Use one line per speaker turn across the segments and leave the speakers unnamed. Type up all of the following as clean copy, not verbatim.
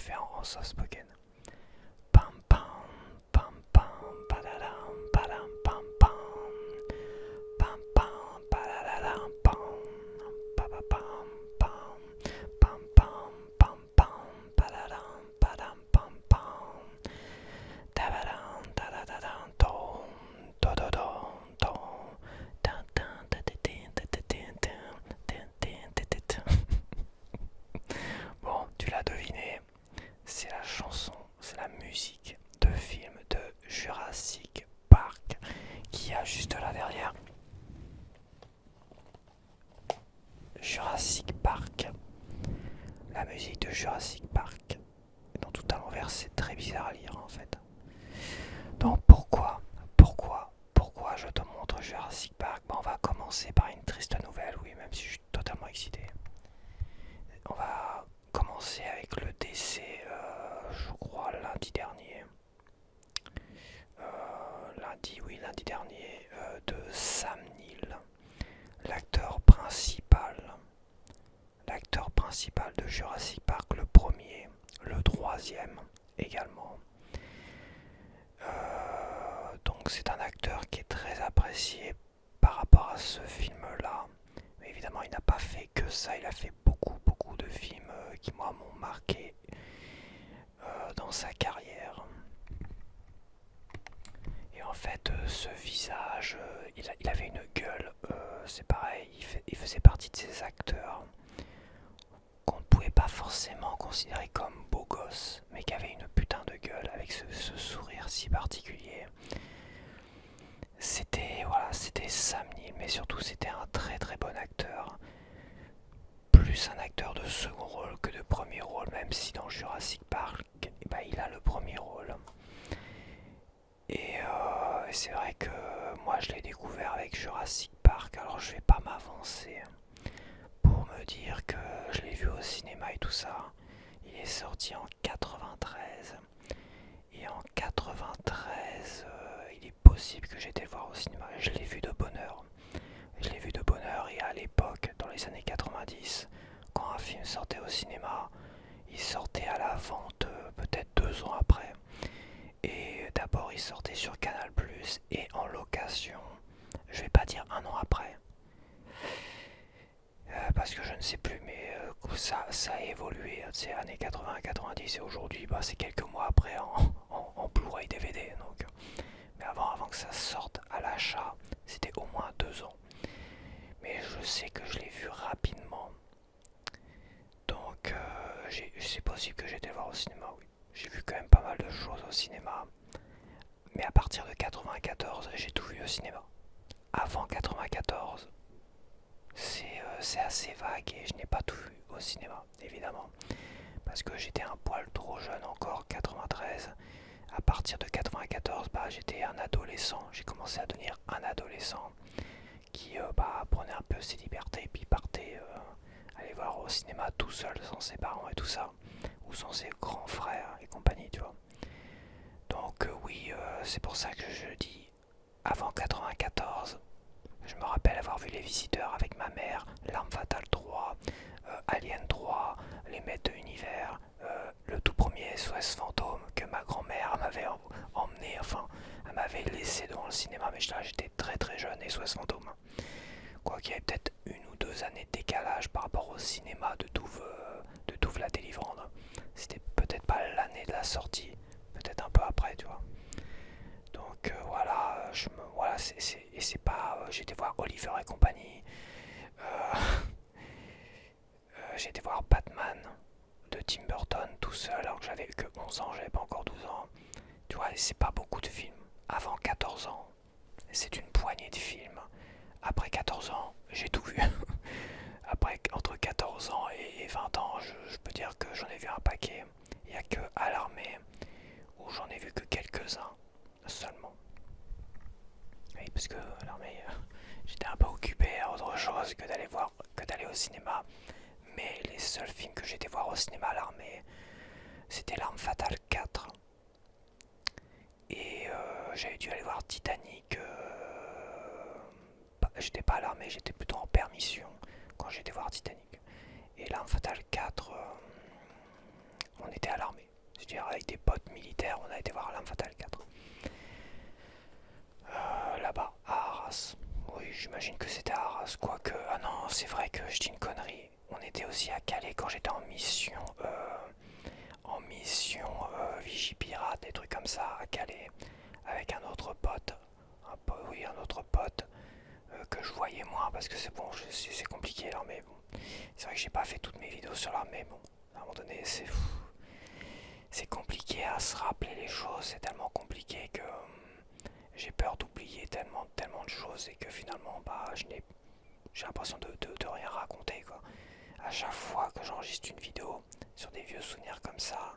fais en soft spoken. Pam pam, pam pam, padadam, padam, pam pam. Pam pam, padadam, pam. Pa pa pam pam. Pam pam, pam pam, padadam, padam, pam pam. Tabadam, tadadadam, tom, tododom, tom. Tan tan tatatin, tatatin, tan, tan, tatatin. Bon, tu l'as deviné, c'est la chanson, c'est la musique de film de Jurassic Park qui a juste là derrière. Jurassic Park. La musique de Jurassic Park. Dans tout à l'envers, c'est très bizarre à lire en fait. Donc pourquoi je te montre Jurassic Park? On va commencer par une triste nouvelle, oui, même si je suis totalement excité. On va commencer avec le décès, je crois, lundi dernier. Lundi dernier, de Sam Neill, l'acteur principal. L'acteur principal de Jurassic Park, le premier, le troisième également. Donc c'est un acteur qui est très apprécié par rapport à ce film-là. Mais évidemment, il n'a pas fait que ça, il a fait beaucoup de films qui moi m'ont marqué dans sa carrière. Et en fait, ce visage, il avait une gueule, c'est pareil, il faisait partie de ces acteurs qu'on ne pouvait pas forcément considérer comme beau gosse, mais qui avait une putain de gueule avec ce sourire si particulier. C'était Sam Neill, mais surtout c'était un très bon acteur. Plus un acteur de second rôle que de premier rôle, même si dans Jurassic Park, il a le premier rôle. Et c'est vrai que moi je l'ai découvert avec Jurassic Park, alors je vais pas m'avancer pour me dire que je l'ai vu au cinéma et tout ça. Il est sorti en 93. Et en 93, il est possible que j'étais le voir au cinéma. Je l'ai vu de bonne heure. Je l'ai vu de bonne heure et à l'époque, dans les années 90, quand un film sortait au cinéma, il sortait à la vente peut-être 2 ans après. Et d'abord il sortait sur Canal+, et en location, je vais pas dire 1 an après. Parce que je ne sais plus, mais ça a évolué, c'est années 80-90 et aujourd'hui c'est quelques mois après en Blu-ray DVD. Donc. Mais avant que ça sorte à l'achat, c'était au moins 2 ans. Mais je sais que je l'ai vu rapidement. Donc c'est possible que j'étais voir au cinéma, oui. J'ai vu quand même pas mal de choses au cinéma. Mais à partir de 94, j'ai tout vu au cinéma. Avant 94, c'est assez vague et je n'ai pas tout vu au cinéma, évidemment. Parce que j'étais un poil trop jeune encore, 93. À partir de 94, j'étais un adolescent. J'ai commencé à devenir un adolescent qui prenait un peu ses libertés et puis partait aller voir au cinéma tout seul, sans ses parents et tout ça. Ou sans ses grands frères et compagnie, tu vois. Donc oui, c'est pour ça que je dis avant 94. Je me rappelle avoir vu Les Visiteurs avec ma mère, L'Arme Fatale 3, Alien 3, Les Maîtres de l'Univers, le tout premier SOS Fantôme que ma grand-mère m'avait emmené, enfin, elle m'avait laissé devant le cinéma, mais là j'étais très jeune, SOS Fantôme. Quoi qu'il y ait peut-être 1 ou 2 années de décalage par rapport au cinéma de Douve la Délivrande. C'était peut-être pas l'année de la sortie, peut-être un peu après, tu vois. Donc voilà, c'est pas. J'ai été voir Oliver et compagnie. Euh, j'ai été voir Batman de Tim Burton tout seul alors que j'avais que 11 ans, j'avais pas encore 12 ans. Tu vois, c'est pas beaucoup de films. Avant 14 ans, c'est une poignée de films. Après 14 ans, j'ai tout vu. Après, entre 14 ans et 20 ans, je peux dire que j'en ai vu un paquet. Il n'y a que à l'armée où j'en ai vu que quelques-uns seulement. Oui, parce que l'armée, j'étais un peu occupé à autre chose que d'aller au cinéma. Mais les seuls films que j'ai été voir au cinéma à l'armée, c'était L'Arme Fatale 4. Et j'avais dû aller voir Titanic. J'étais pas à l'armée, j'étais plutôt en permission quand j'étais voir Titanic. Et L'Arme Fatale 4, on était à l'armée. avec des potes militaires, on a été voir L'Arme Fatale 4. Là-bas, à Arras. Oui, j'imagine que c'était à Arras, quoique... Ah non, c'est vrai que je dis une connerie. On était aussi à Calais quand j'étais en mission Vigipirate, des trucs comme ça, à Calais, avec un autre pote. Oui, un autre pote que je voyais moins, parce que c'est bon, c'est compliqué l'armée, bon. C'est vrai que j'ai pas fait toutes mes vidéos sur l'armée, bon, à un moment donné, c'est compliqué à se rappeler les choses, c'est tellement compliqué que j'ai peur d'oublier tellement de choses et que finalement, bah, j'ai l'impression de rien raconter, quoi. À chaque fois que j'enregistre une vidéo sur des vieux souvenirs comme ça,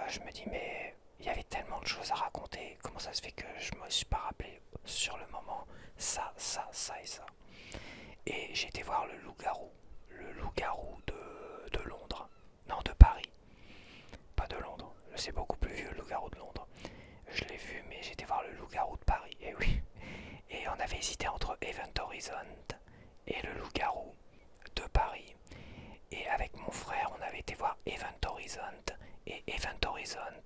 je me dis mais il y avait tellement de choses à raconter, comment ça se fait que je me suis pas rappelé sur le moment ça et ça. Et j'ai été voir le loup-garou de Londres, non de Paris, pas de Londres, c'est beaucoup plus vieux le loup-garou de Londres. Je l'ai vu mais j'ai été voir le loup-garou de Paris, et oui. Et on avait hésité entre Event Horizon et le loup-garou de Paris. Et avec mon frère, on avait été voir Event Horizon. Et Event Horizon,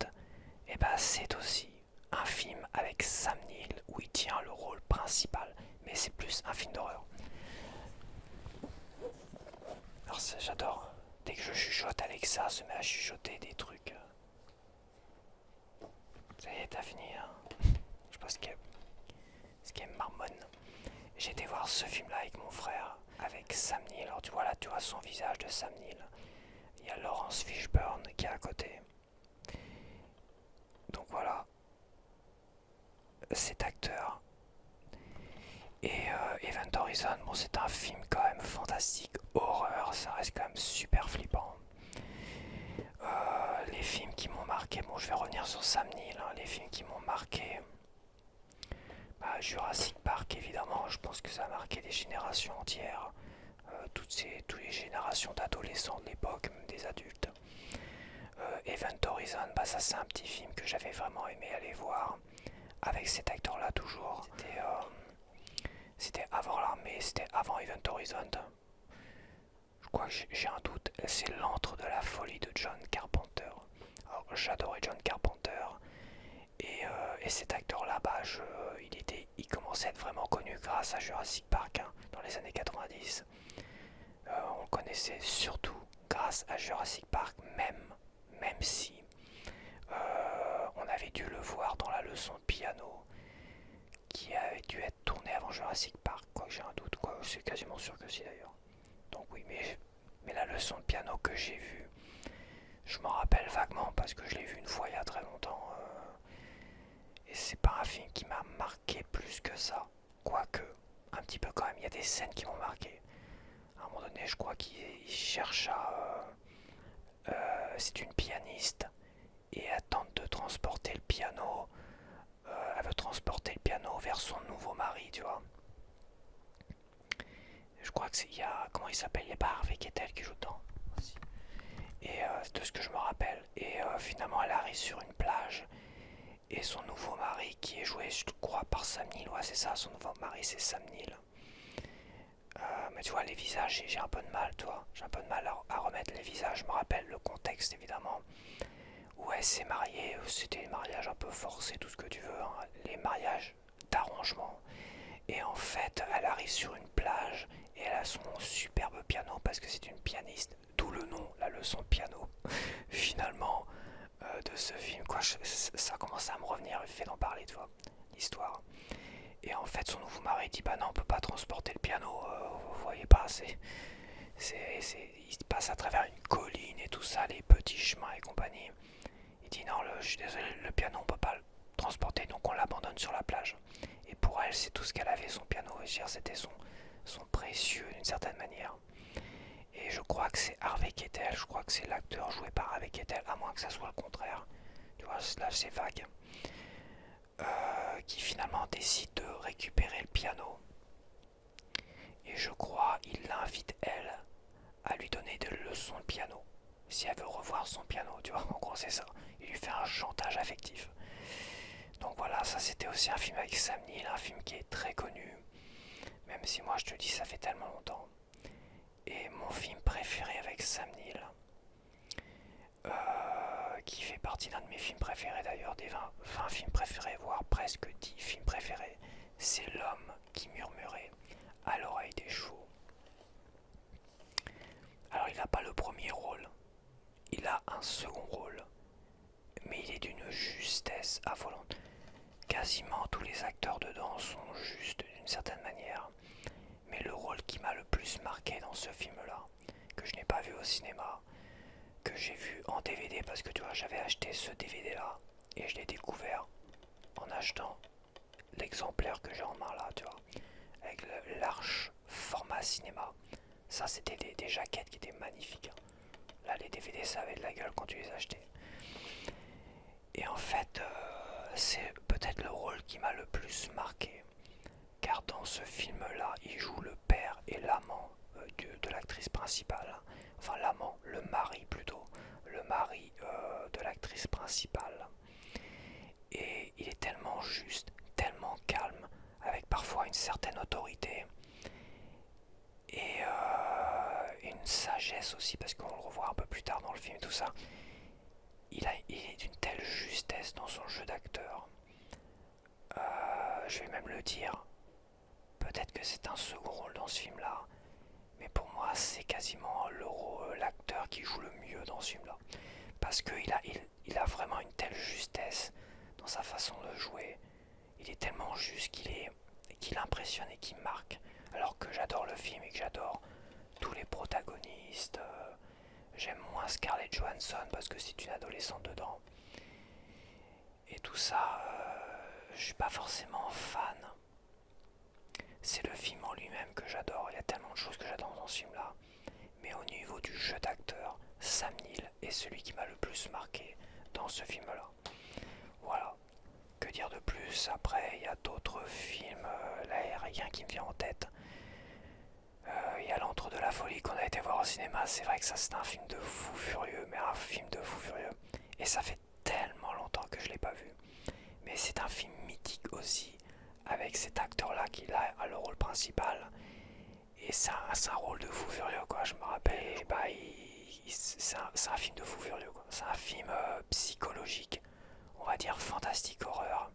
et ben c'est aussi un film avec Sam Neill où il tient le rôle principal. Mais c'est plus un film d'horreur. Alors j'adore. Dès que je chuchote, Alexa se met à chuchoter des trucs. Ça y est, t'as fini, hein. Je pense qu'elle marmonne. J'ai été voir ce film-là avec mon frère, avec Sam Neill. Alors tu vois son visage de Sam Neill. Il y a Laurence Fishburne qui est à côté. Donc voilà, cet acteur. Et Event Horizon, bon c'est un film quand même fantastique, horreur, ça reste quand même super flippant. Les films qui m'ont marqué, bon je vais revenir sur Sam Neill, hein, les films qui m'ont marqué, bah, Jurassic Park évidemment, je pense que ça a marqué des générations entières, toutes les générations d'adolescents de l'époque, même des adultes. Event Horizon, bah ça c'est un petit film que j'avais vraiment aimé aller voir, avec cet acteur là toujours. C'était avant l'armée, c'était avant Event Horizon. Je crois que j'ai un doute, c'est l'antre de la folie de John Carpenter. Alors j'adorais John Carpenter et cet acteur-là, bah, il commençait à être vraiment connu grâce à Jurassic Park, hein, dans les années 90. On le connaissait surtout grâce à Jurassic Park, même si on avait dû le voir dans la leçon de piano qui avait dû être tournée avant Jurassic Park, quoi que j'ai un doute, quoi, c'est quasiment sûr que si d'ailleurs. Donc oui, mais la leçon de piano que j'ai vue, je m'en rappelle vaguement parce que je l'ai vu une fois il y a très longtemps. Et c'est pas un film qui m'a marqué plus que ça. Quoique, un petit peu quand même, il y a des scènes qui m'ont marqué. À un moment donné, je crois qu'il cherche à... c'est une pianiste et elle tente de transporter le piano. Elle veut transporter le piano vers son nouveau mari, tu vois. Je crois que c'est... comment il s'appelle? Il n'y a pas Harvey Keitel qui joue dedans. Et de ce que je me rappelle. Et finalement, elle arrive sur une plage. Et son nouveau mari, qui est joué, je crois, par Sam Neill. Ouais, c'est ça, son nouveau mari, c'est Sam Neill. Mais tu vois, les visages, j'ai un peu de mal, toi. J'ai un peu de mal à remettre les visages. Je me rappelle le contexte, évidemment. Où elle s'est mariée. C'était des mariages un peu forcés, tout ce que tu veux. Hein. Les mariages d'arrangement. Et en fait, elle arrive sur une plage et elle a son superbe piano parce que c'est une pianiste, d'où le nom, la leçon de piano. Finalement, de ce film, quoi, ça commence à me revenir, le fait d'en parler, tu vois, l'histoire. Et en fait, son nouveau mari dit bah non, on peut pas transporter le piano, vous voyez pas, il passe à travers une colline et tout ça, les petits chemins et compagnie. Il dit non, je suis désolé, le piano on peut pas le transporter, donc on l'abandonne sur la plage. Et pour elle, c'est tout ce qu'elle avait, son piano, et c'était son précieux d'une certaine manière. Et je crois que c'est Harvey Keitel, je crois que c'est l'acteur joué par Harvey Keitel, à moins que ça soit le contraire. Tu vois, là c'est vague. Qui finalement décide de récupérer le piano. Et je crois il l'invite, elle, à lui donner des leçons de piano. Si elle veut revoir son piano, tu vois, en gros c'est ça. Il lui fait un chantage affectif. Donc voilà, ça c'était aussi un film avec Sam Neill, un film qui est très connu. Même si moi je te dis ça fait tellement longtemps. Et mon film préféré avec Sam Neill, qui fait fait partie d'un de mes films préférés d'ailleurs, des 20 films préférés, voire presque 10 films préférés. C'est L'homme qui murmurait à l'oreille des chevaux. Alors il n'a pas le premier rôle, il a un second rôle, mais il est d'une justesse affolante. Quasiment tous les acteurs dedans sont justes d'une certaine manière, mais le rôle qui m'a le plus marqué dans ce film-là, que je n'ai pas vu au cinéma, que j'ai vu en DVD parce que tu vois j'avais acheté ce DVD là et je l'ai découvert en achetant l'exemplaire que j'ai en main là, tu vois, avec l'arche format cinéma. Ça c'était des jaquettes qui étaient magnifiques. Là les DVD ça avait de la gueule quand tu les achetais. Et en fait c'est peut-être le rôle qui m'a le plus marqué, car dans ce film là il joue le père et l'amant de l'actrice principale. Enfin l'amant, le mari plutôt, le mari de l'actrice principale. Et il est tellement juste, tellement calme, avec parfois une certaine autorité et une sagesse aussi, parce qu'on le revoit un peu plus tard dans le film et tout ça. Il est d'une telle justesse dans son jeu d'acteur. Je vais même le dire, peut-être que c'est un second rôle dans ce film-là, mais pour moi c'est quasiment l'acteur qui joue le mieux dans ce film-là. Parce qu'il a vraiment une telle justesse dans sa façon de jouer. Il est tellement juste qu'il impressionne et qu'il marque. Alors que j'adore le film et que j'adore tous les protagonistes. J'aime moins Scarlett Johansson parce que c'est une adolescente dedans. Et tout ça, je suis pas forcément fan. C'est le film en lui-même que j'adore. Il y a tellement de choses que j'adore dans ce film-là. Mais au niveau du jeu d'acteur, Sam Neill est celui qui m'a le plus marqué dans ce film-là. Voilà. Que dire de plus? Après, il y a d'autres films. Là, il n'y a rien qui me vient en tête. Il y a L'Antre de la folie qu'on a été voir au cinéma. C'est vrai que ça, c'est un film de fou furieux. Mais un film de fou furieux. Et ça fait tellement longtemps que je ne l'ai pas vu. Mais c'est un film mythique aussi. Avec cet acteur-là qui a le rôle principal. Et c'est un rôle de fou furieux, quoi. Je me rappelle, bah, c'est un film de fou furieux, quoi. C'est un film psychologique, on va dire fantastique horreur.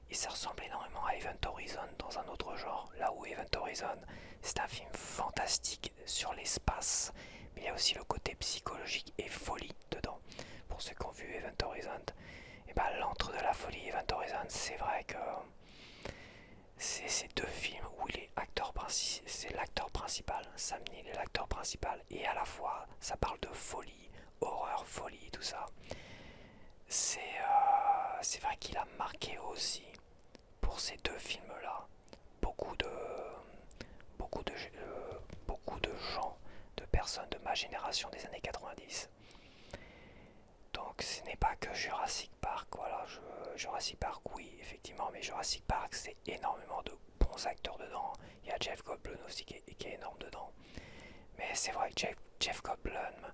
Et ça ressemble énormément à Event Horizon dans un autre genre. Là où Event Horizon, c'est un film fantastique sur l'espace. Mais il y a aussi le côté psychologique et folie dedans. Pour ceux qui ont vu Event Horizon, et bah, L'Antre de la folie, Event Horizon, c'est vrai que c'est ces deux films où c'est l'acteur principal, Sam Neill est l'acteur principal, et à la fois ça parle de folie, horreur, folie, tout ça. C'est vrai qu'il a marqué aussi pour ces deux films-là beaucoup de beaucoup de beaucoup de gens, de personnes de ma génération des années 90. Donc ce n'est pas que Jurassic Park, voilà, Jurassic Park oui effectivement, mais Jurassic Park c'est énormément de bons acteurs dedans. Il y a Jeff Goldblum aussi qui est énorme dedans. Mais c'est vrai que Jeff Goldblum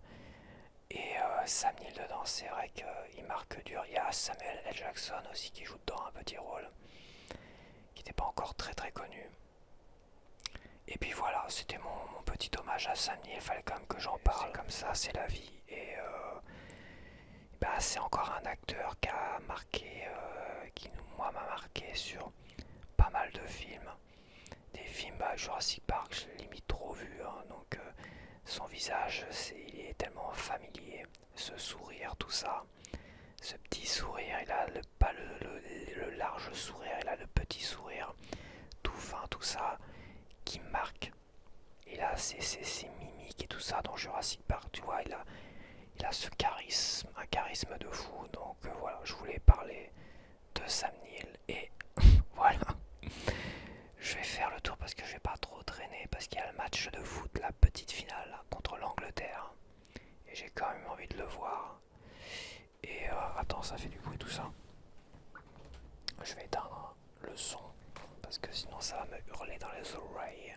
et Sam Neill dedans, c'est vrai qu'il marque dur. Il y a Samuel L. Jackson aussi qui joue dedans un petit rôle, qui n'était pas encore très très connu. Et puis voilà, c'était mon petit hommage à Sam Neill, il fallait quand même que j'en parle, comme ça c'est la vie. Et bah, c'est encore un acteur qui a marqué, qui moi m'a marqué sur pas mal de films. Des films, bah, Jurassic Park, je l'ai limite trop vu, hein, donc son visage, il est tellement familier, ce sourire, tout ça. Ce petit sourire, il a pas le large sourire, il a le petit sourire, tout fin, tout ça, qui me marque. Il a ses mimiques et tout ça dans Jurassic Park, tu vois, il a ce charisme, un charisme de fou. Donc voilà, je voulais parler de Sam Neill et voilà. Je vais faire le tour parce que je vais pas trop traîner parce qu'il y a le match de foot, la petite finale là, contre l'Angleterre. Et j'ai quand même envie de le voir. Et attends, ça fait du bruit tout ça. Je vais éteindre le son parce que sinon ça va me hurler dans les oreilles.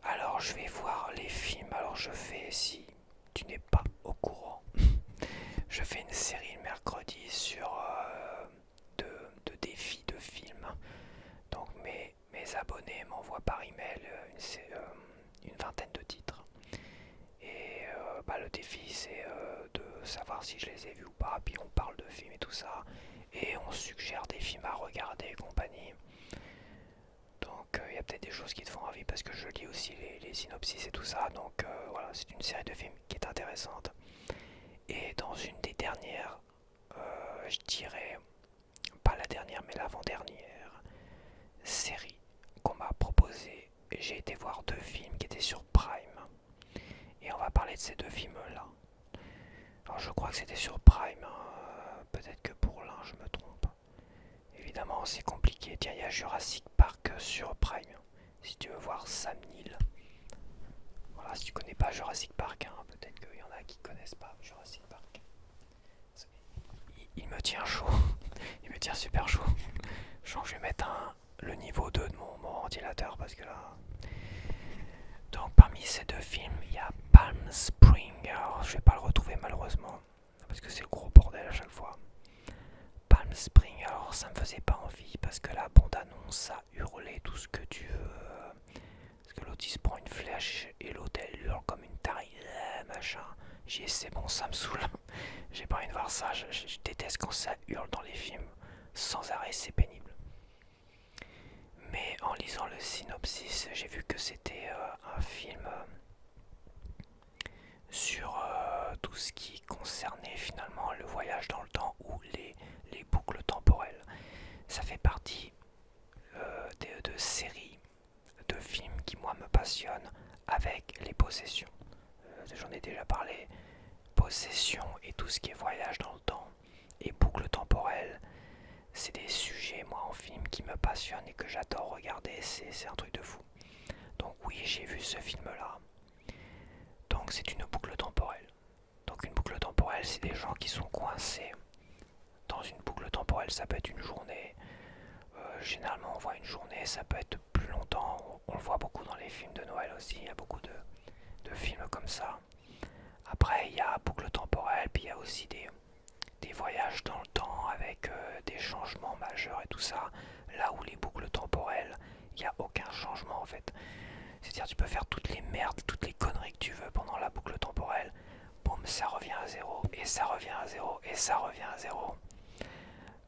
Alors je vais voir les films. Alors je fais, si tu n'es pas au courant, je fais une série le mercredi sur de défis de films. Donc mes abonnés m'envoient par email une vingtaine de titres. Et bah, le défi c'est de savoir si je les ai vus ou pas, puis on parle de films et tout ça, et on suggère des films à regarder et compagnie. Donc il y a peut-être des choses qui te font envie parce que je lis aussi les synopsis et tout ça, donc voilà, c'est une série de films qui est intéressante. Et dans une des dernières, je dirais, pas la dernière mais l'avant-dernière série qu'on m'a proposée, j'ai été voir deux films qui étaient sur Prime. Et on va parler de ces deux films-là. Alors je crois que c'était sur Prime, hein. Peut-être que pour l'un je me trompe. Évidemment c'est compliqué. Tiens, il y a Jurassic Park sur Prime. Si tu veux voir Sam Neill. Voilà, si tu connais pas Jurassic Park, hein, peut-être qu'il y en a qui connaissent pas Jurassic Park. Il me tient chaud. Il me tient super chaud. Je vais mettre le niveau 2 de mon ventilateur parce que là... Donc parmi ces deux films, il y a Palm Spring. Alors je vais pas le retrouver malheureusement parce que c'est le gros bordel à chaque fois. Palm Spring, alors ça me faisait pas envie parce que la bande-annonce ça hurlait tout ce que tu veux. Parce que l'autre il se prend une flèche et l'autre elle hurle comme une tarée, machin. J'ai dit c'est bon, ça me saoule. J'ai pas envie de voir ça. Je déteste quand ça hurle dans les films sans arrêt, c'est pénible. Mais en lisant le synopsis, j'ai vu que c'était un film sur tout ce qui concernait finalement le voyage dans le temps ou les boucles temporelles. Ça fait partie de séries de films qui moi me passionnent avec les possessions. J'en ai déjà parlé. Possession et tout ce qui est voyage dans le temps et boucles temporelles, c'est des sujets moi en film qui me passionnent et que j'adore regarder, c'est un truc de fou. Donc oui, j'ai vu ce film là. Donc c'est une boucle temporelle. Donc une boucle temporelle, c'est des gens qui sont coincés dans une boucle temporelle. Ça peut être une journée. Généralement on voit une journée, ça peut être plus longtemps. On le voit beaucoup dans les films de Noël aussi. Il y a beaucoup de films comme ça. Après il y a boucle temporelle, puis il y a aussi des voyages dans le temps avec des changements majeurs et tout ça. Là où les boucles temporelles, il n'y a aucun changement en fait. C'est-à-dire tu peux faire toutes les merdes, toutes les conneries que tu veux pendant la boucle temporelle. Boum, ça revient à zéro, et ça revient à zéro, et ça revient à zéro.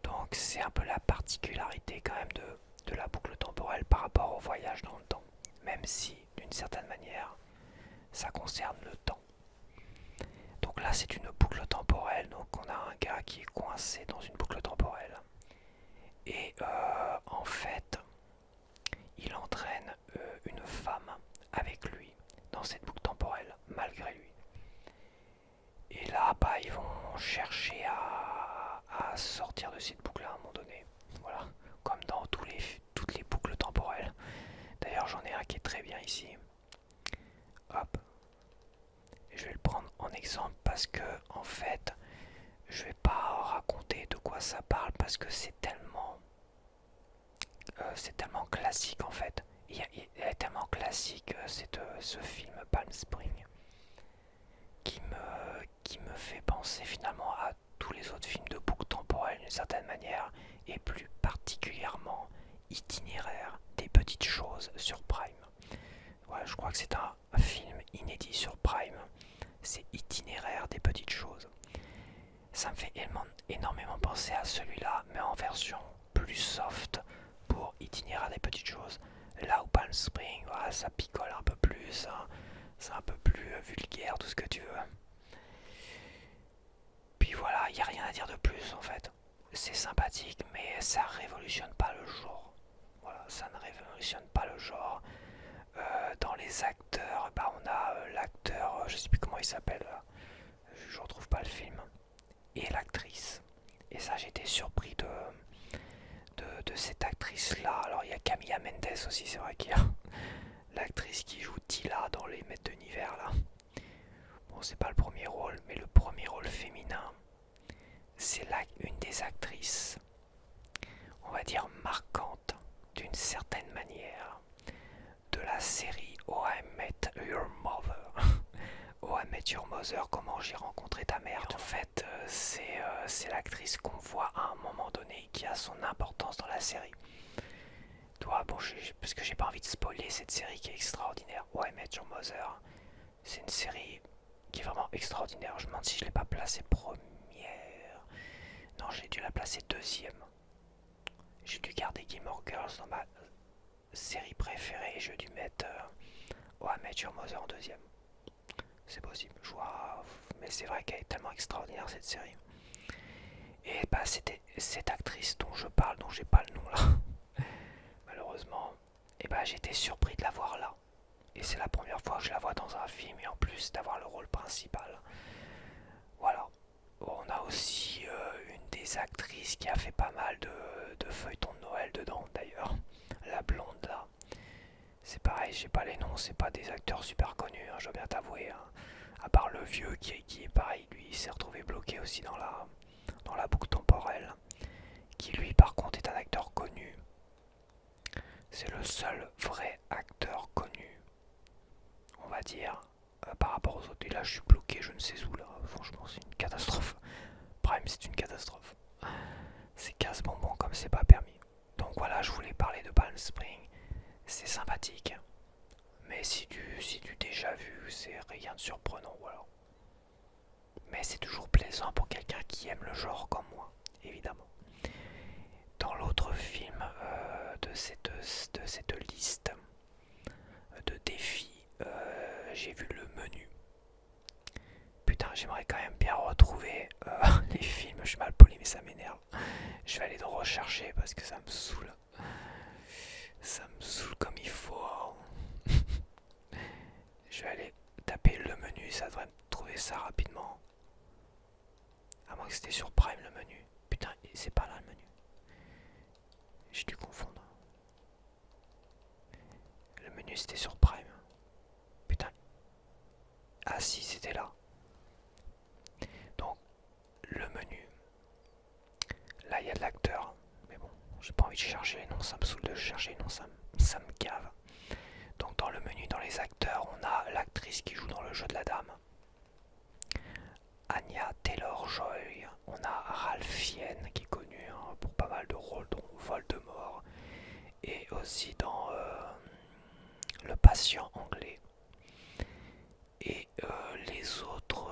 Donc c'est un peu la particularité quand même de la boucle temporelle par rapport au voyage dans le temps. Même si, d'une certaine manière, ça concerne le temps. Donc là c'est une boucle temporelle, donc on a un gars qui est coincé dans une boucle temporelle. Et en fait, il entraîne une femme avec lui dans cette boucle temporelle, malgré lui. Et là, bah, ils vont chercher à sortir de cette boucle à un moment donné. Voilà, comme dans toutes les boucles temporelles. D'ailleurs, j'en ai un qui est très bien ici. Hop. Et je vais le prendre en exemple parce que, en fait, je vais pas raconter de quoi ça parle parce que c'est tellement classique en fait. Il est tellement classique ce film Palm Spring qui me fait penser finalement à tous les autres films de boucle temporelle d'une certaine manière et plus particulièrement Itinéraire des petites choses sur Prime. Voilà, je crois que c'est un film inédit sur Prime. C'est Itinéraire des petites choses. Ça me fait énormément penser à celui-là, mais en version plus soft pour Itinéraire des petites choses. Là où Palm Spring, voilà, ça picole un peu plus, hein, c'est un peu plus vulgaire, tout ce que tu veux. Puis voilà, il n'y a rien à dire de plus en fait. C'est sympathique, mais ça révolutionne pas le genre. Voilà, ça ne révolutionne pas le genre. Dans les acteurs, bah on a l'acteur, je sais plus comment il s'appelle, je ne retrouve pas le film, et l'actrice. Et ça, j'étais surpris de cette actrice-là. Alors, il y a Camilla Mendes aussi, c'est vrai qu'il y a l'actrice qui joue Tila dans Les Maîtres d'Univers, là. Bon, c'est pas le premier rôle, mais le premier rôle féminin, c'est une des actrices, on va dire, marquantes, d'une certaine manière, de la série Oh I Met Your Mother. Oh I Met Your Mother, comment j'ai rencontré ta mère. En fait, c'est l'actrice qu'on voit à un moment donné qui a son importance dans la série. Toi, bon, parce que j'ai pas envie de spoiler cette série qui est extraordinaire. Oh I Met Your Mother, c'est une série qui est vraiment extraordinaire. Je me demande si je l'ai pas placée première. Non, j'ai dû la placer deuxième. J'ai dû garder Gilmore Girls dans ma série préférée et j'ai dû mettre How I Met Your Mother en deuxième. C'est possible, je vois. Mais c'est vrai qu'elle est tellement extraordinaire cette série. Et bah c'était cette actrice dont je parle, dont j'ai pas le nom là, malheureusement. Et bah j'étais surpris de la voir là. Et c'est la première fois que je la vois dans un film et en plus d'avoir le rôle principal. Voilà. On a aussi une des actrices qui a fait pas mal de feuilletons de Noël dedans d'ailleurs. La blonde là. C'est pareil, j'ai pas les noms, c'est pas des acteurs super connus, hein, je dois bien t'avouer. Hein. À part le vieux qui est pareil, lui il s'est retrouvé bloqué aussi dans la boucle temporelle. Qui lui par contre est un acteur connu. C'est le seul vrai acteur connu, on va dire, par rapport aux autres. Et là je suis bloqué, je ne sais où là, franchement c'est une catastrophe. Prime c'est une catastrophe. C'est casse bonbon comme c'est pas permis. Donc voilà, je voulais parler de Palm Springs. C'est sympathique. Mais si tu déjà vu, c'est rien de surprenant, voilà. Mais c'est toujours plaisant pour quelqu'un qui aime le genre comme moi, évidemment. Dans l'autre film de cette liste de défis, j'ai vu le menu. Putain, j'aimerais quand même bien retrouver les films, je suis mal poli mais ça m'énerve. Je vais aller le rechercher parce que ça me saoule. Ça me saoule comme il faut. Je vais aller taper le menu, ça devrait me trouver ça rapidement. À moins que c'était sur Prime le menu. Putain, c'est pas là le menu. J'ai dû confondre. Le menu c'était sur Prime. Putain. Ah si, c'était là. Donc, le menu. Là, il y a de l'acteur. Mais bon, j'ai pas envie de chercher les noms, ça me saoule de chercher les noms, ça me cave. Donc, dans le menu, dans les acteurs, on a l'actrice qui joue dans le jeu de la dame. Anya Taylor-Joy. On a Ralph Fiennes qui est connu hein, pour pas mal de rôles, dont Voldemort. Et aussi dans Le Patient anglais. Et les autres,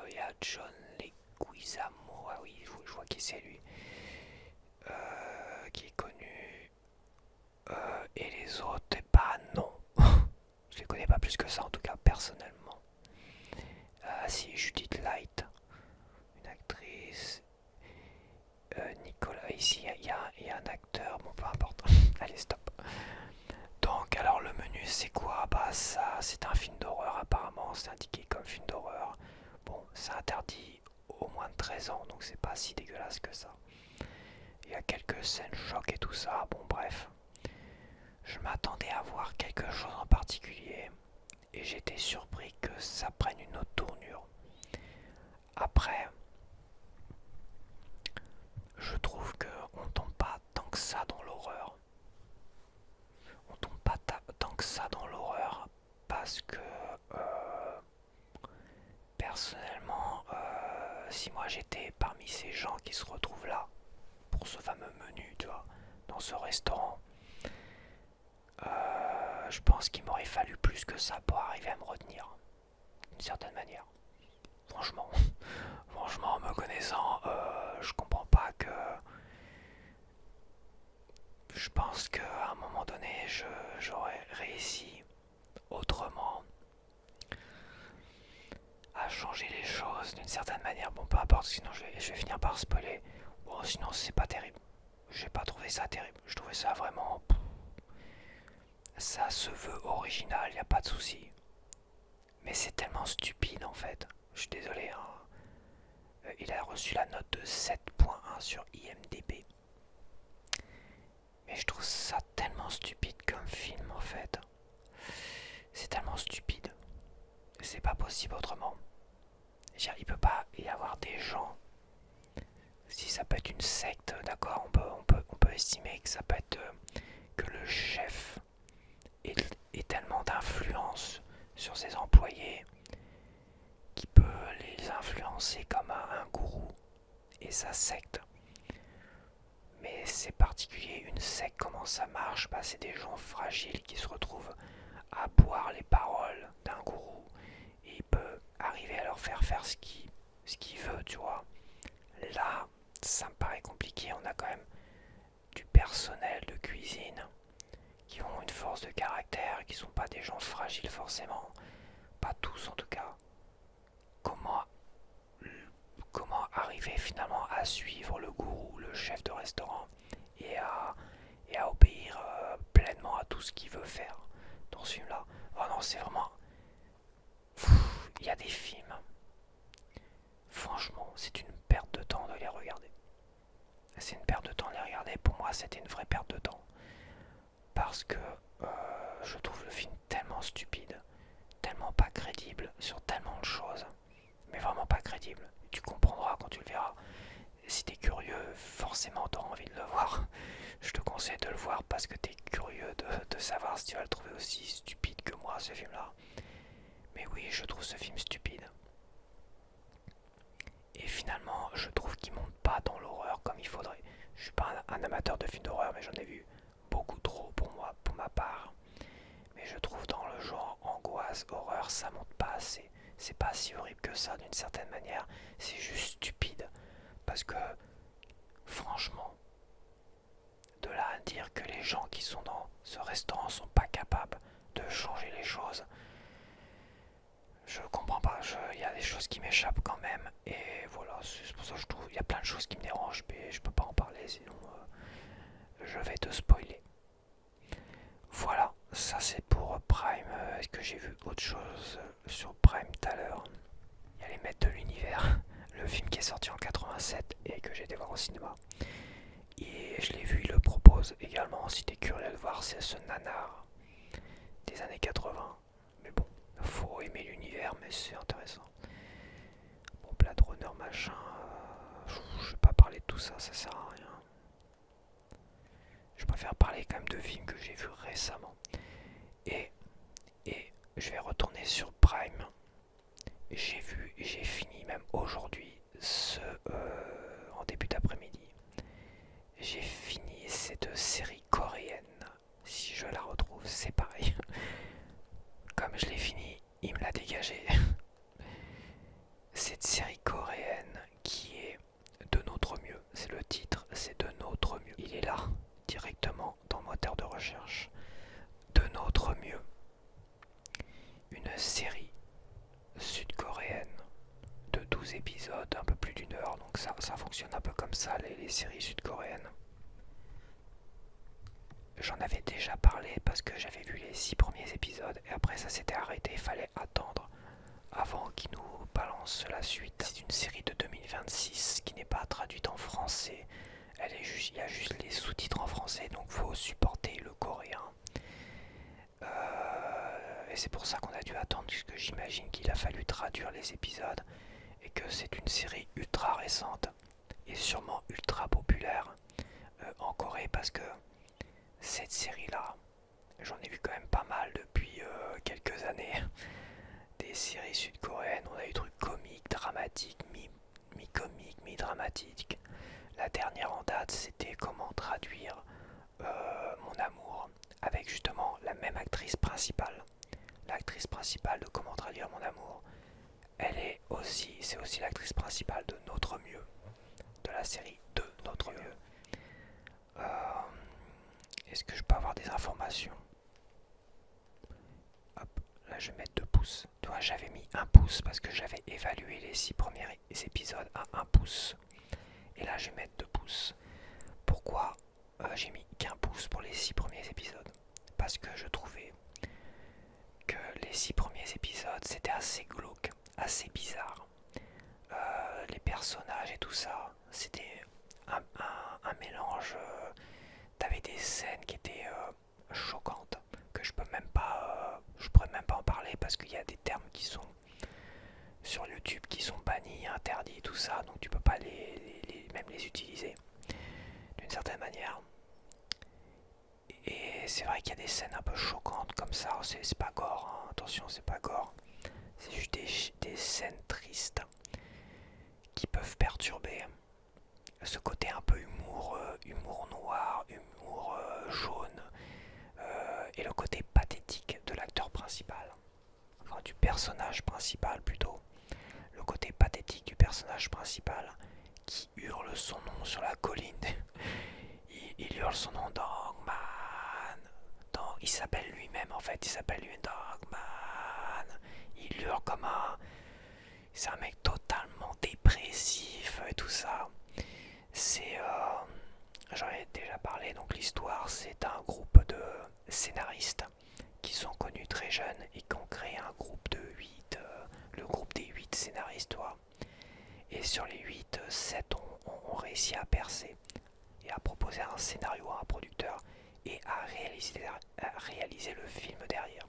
il y a John Leguizamo, ah oui, je vois qui c'est lui, qui est connu. Et les autres, eh bah non, je les connais pas plus que ça en tout cas personnellement. Si, Judith Light, une actrice. Nicolas, ici il y a un acteur, bon peu importe, allez stop. Donc alors le menu c'est quoi? Bah ça c'est un film d'horreur apparemment, c'est indiqué comme film d'horreur. Bon c'est interdit au moins de 13 ans donc c'est pas si dégueulasse que ça. Il y a quelques scènes choc et tout ça, bon bref. Je m'attendais à voir quelque chose en particulier et j'étais surpris que ça prenne une autre tournure. Après, je trouve qu'on tombe pas tant que ça dans l'horreur. On tombe pas tant que ça dans l'horreur parce que personnellement, si moi j'étais parmi ces gens qui se retrouvent là pour ce fameux menu, tu vois, dans ce restaurant, je pense qu'il m'aurait fallu plus que ça pour arriver à me retenir, d'une certaine manière. Franchement, franchement, me connaissant, je comprends pas que. Je pense qu'à un moment donné, j'aurais réussi autrement à changer les choses d'une certaine manière. Bon, peu importe, sinon je vais finir par spoiler. Bon, sinon c'est pas terrible. J'ai pas trouvé ça terrible. Je trouvais ça vraiment. Ça se veut original, y a pas de souci. Mais c'est tellement stupide en fait. Je suis désolé. Hein. Il a reçu la note de 7.1 sur IMDb. Mais je trouve ça tellement stupide comme film en fait. C'est tellement stupide. C'est pas possible autrement. Il peut pas y avoir des gens. Si ça peut être une secte, d'accord, on peut estimer que ça peut être que le chef ait tellement d'influence sur ses employés qui peut les influencer comme un gourou et sa secte. Mais c'est particulier, une secte, comment ça marche? Bah, c'est des gens fragiles qui se retrouvent à boire les paroles d'un gourou et il peut arriver faire ce qu'il veut, tu vois. Là, ça me paraît compliqué. On a quand même du personnel de cuisine qui ont une force de caractère, qui sont pas des gens fragiles forcément, pas tous en tout cas. Comment, comment arriver finalement à suivre le gourou, le chef de restaurant, et à obéir pleinement à tout ce qu'il veut faire dans ce film-là. Oh non, c'est vraiment... Il y a des films, franchement, c'est une perte de temps de les regarder. C'est une perte de temps de les regarder. Pour moi, c'était une vraie perte de temps. Parce que je trouve le film tellement stupide, tellement pas crédible sur tellement de choses, mais vraiment pas crédible. Tu comprendras quand tu le verras. Si t'es curieux, forcément t'auras envie de le voir. Je te conseille de le voir parce que t'es curieux de savoir si tu vas le trouver aussi stupide que moi, ce film-là. Mais oui, je trouve ce film stupide. Et finalement, je trouve qu'il monte pas dans l'horreur comme il faudrait. Je suis pas un amateur de films d'horreur, mais j'en ai vu beaucoup trop pour moi, pour ma part. Mais je trouve dans le genre angoisse, horreur, ça monte pas assez. C'est pas si horrible que ça d'une certaine manière. C'est juste stupide. Parce que, franchement, de là à dire que les gens qui sont dans ce restaurant sont pas capables de changer les choses, je comprends pas. Il y a des choses qui m'échappent quand même. Et voilà, c'est pour ça que je trouve il y a plein de choses qui me dérangent. Mais je peux pas en parler, sinon je vais te spoiler. Voilà, ça c'est pour Prime. Est-ce que j'ai vu autre chose sur Prime tout à l'heure? Il y a Les Maîtres de l'Univers, le film qui est sorti en 87 et que j'ai été voir au cinéma. Et je l'ai vu, il le propose également. Si t'es curieux de voir, c'est ce nanar des années 80. Mais bon, faut aimer l'univers, mais c'est intéressant. Bon, Blade Runner, machin. Je vais pas parler de tout ça, ça sert à rien. Je préfère parler quand même de films que j'ai vus récemment. Et je vais retourner sur Prime. J'ai fini même aujourd'hui, en début d'après-midi. J'ai fini cette série coréenne. Si je la retrouve, c'est pareil. Comme je l'ai fini, il me l'a dégagé. Cette série coréenne qui est De notre mieux. C'est le titre, c'est De notre mieux. Il est là, directement dans le moteur de recherche. De notre mieux. Une série sud-coréenne de 12 épisodes, un peu plus d'une heure. Donc ça fonctionne un peu comme ça, les séries sud-coréennes. J'en avais déjà parlé parce que j'avais vu les 6 premiers épisodes et après ça s'était arrêté, il fallait attendre avant qu'ils nous balancent la suite. C'est une série de 2026 qui n'est pas traduite en français. Il y a juste les sous-titres en français, donc faut supporter le coréen. Et c'est pour ça qu'on a dû attendre, puisque j'imagine qu'il a fallu traduire les épisodes et que c'est une série ultra récente et sûrement ultra populaire en Corée parce que cette série-là, j'en ai vu quand même pas mal depuis quelques années. Des séries sud-coréennes, on a eu des trucs comiques, dramatiques, mi-comiques, mi-dramatiques. La dernière en date, c'était Comment traduire mon amour, avec justement la même actrice principale. L'actrice principale de Comment traduire mon amour, c'est aussi l'actrice principale de Notre mieux, de la série de Notre mieux. Est-ce que je peux avoir des informations? Hop, là je vais mettre 2 pouces. Tu vois, j'avais mis 1 pouce parce que j'avais évalué les 6 premiers épisodes à 1 pouce. Et là je vais mettre 2 pouces. Pourquoi j'ai mis qu'un pouce pour les 6 premiers épisodes? Parce que je trouvais que les 6 premiers épisodes c'était assez glauque, assez bizarre. Les personnages et tout ça, c'était un mélange. T'avais des scènes qui étaient choquantes, que je pourrais même pas en parler parce qu'il y a des termes qui sont sur YouTube qui sont bannis, interdits, tout ça, donc tu peux pas même les utiliser d'une certaine manière. Et c'est vrai qu'il y a des scènes un peu choquantes comme ça, c'est pas gore, hein. Attention, c'est pas gore, c'est juste des scènes tristes qui peuvent perturber. Ce côté un peu humour noir, humour jaune, et le côté pathétique de l'acteur principal, enfin du personnage principal plutôt. côté pathétique du personnage principal qui hurle son nom sur la colline. Il hurle son nom Dogman. Il s'appelle lui-même en fait, il s'appelle lui Dogman. Il hurle comme un... C'est un mec totalement dépressif et tout ça. C'est... J'en ai déjà parlé, donc l'histoire c'est un groupe de scénaristes qui sont connus très jeunes et qui ont créé un groupe de 8, le groupe des 8 scénaristes, toi. Et sur les 8, 7 ont réussi à percer et à proposer un scénario à un producteur et à réaliser le film derrière.